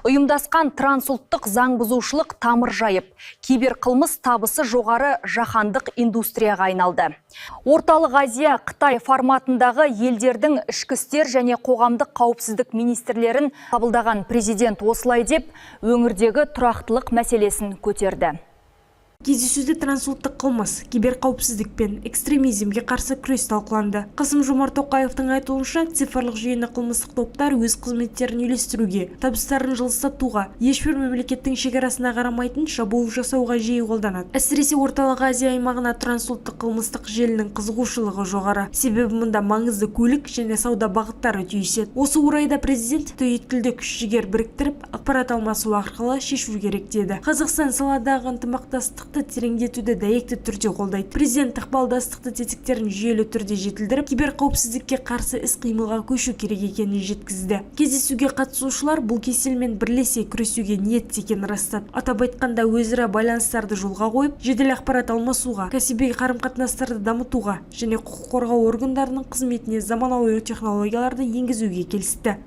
Ұйымдасқан трансұлттық заң бұзушылық тамыр жайып, киберқылмыс табысы жоғары жаһандық индустрияға айналды. Орталық Азия, Қытай форматындағы елдердің ішкі істер және қоғамдық қауіпсіздік министрлерін қабылдаған президент осылай деп өңірдегі тұрақтылық мәселесін көтерді. Кездесуде трансұлттық қылмыс, киберқауіпсіздік пен экстремизмге қарсы күрес талқыланды. Қасым-Жомарт Тоқаевтың айтуынша, цифрлық жүйені қылмыстық топтар өз қызметтерін үйлестіруге, табыстарын жылыстатуға, ешбір мемлекеттің шекарасына қарамайтын шабуыл жасауға жиі қолданады. Әсіресе Орталық Азия аймағына трансұлттық қылмыстық желінің қызығушылығы жоғары. Себебі мұнда маңызды көлік және сауда бағыттары түйіседі. Осы орайда президент түйткілді күш-жігер біріктіріп, ақпарат алмасу арқылы шешу керек деді. Қазақстан саладағы ынтымақтастық тереңдетуді дәйекті түрде қолдайды. Президент ықпалдастықты тетіктерін жүйелі түрде жетілдіріп, киберқауіпсіздікке қарсы іс-қимылға көшу керек екенін жеткізді. Кездесуге қатысушылар бұл кеселмен бірлесе күресуге ниетті екенін растады. Атап айтқанда өзара байланыстарды жолға қойып, жедел ақпарат алмасуға, кәсіби қарым-қатынастарды дамытуға және құқық қорғау органдарының қызметіне заманауи технологияларды енгізуге келісті.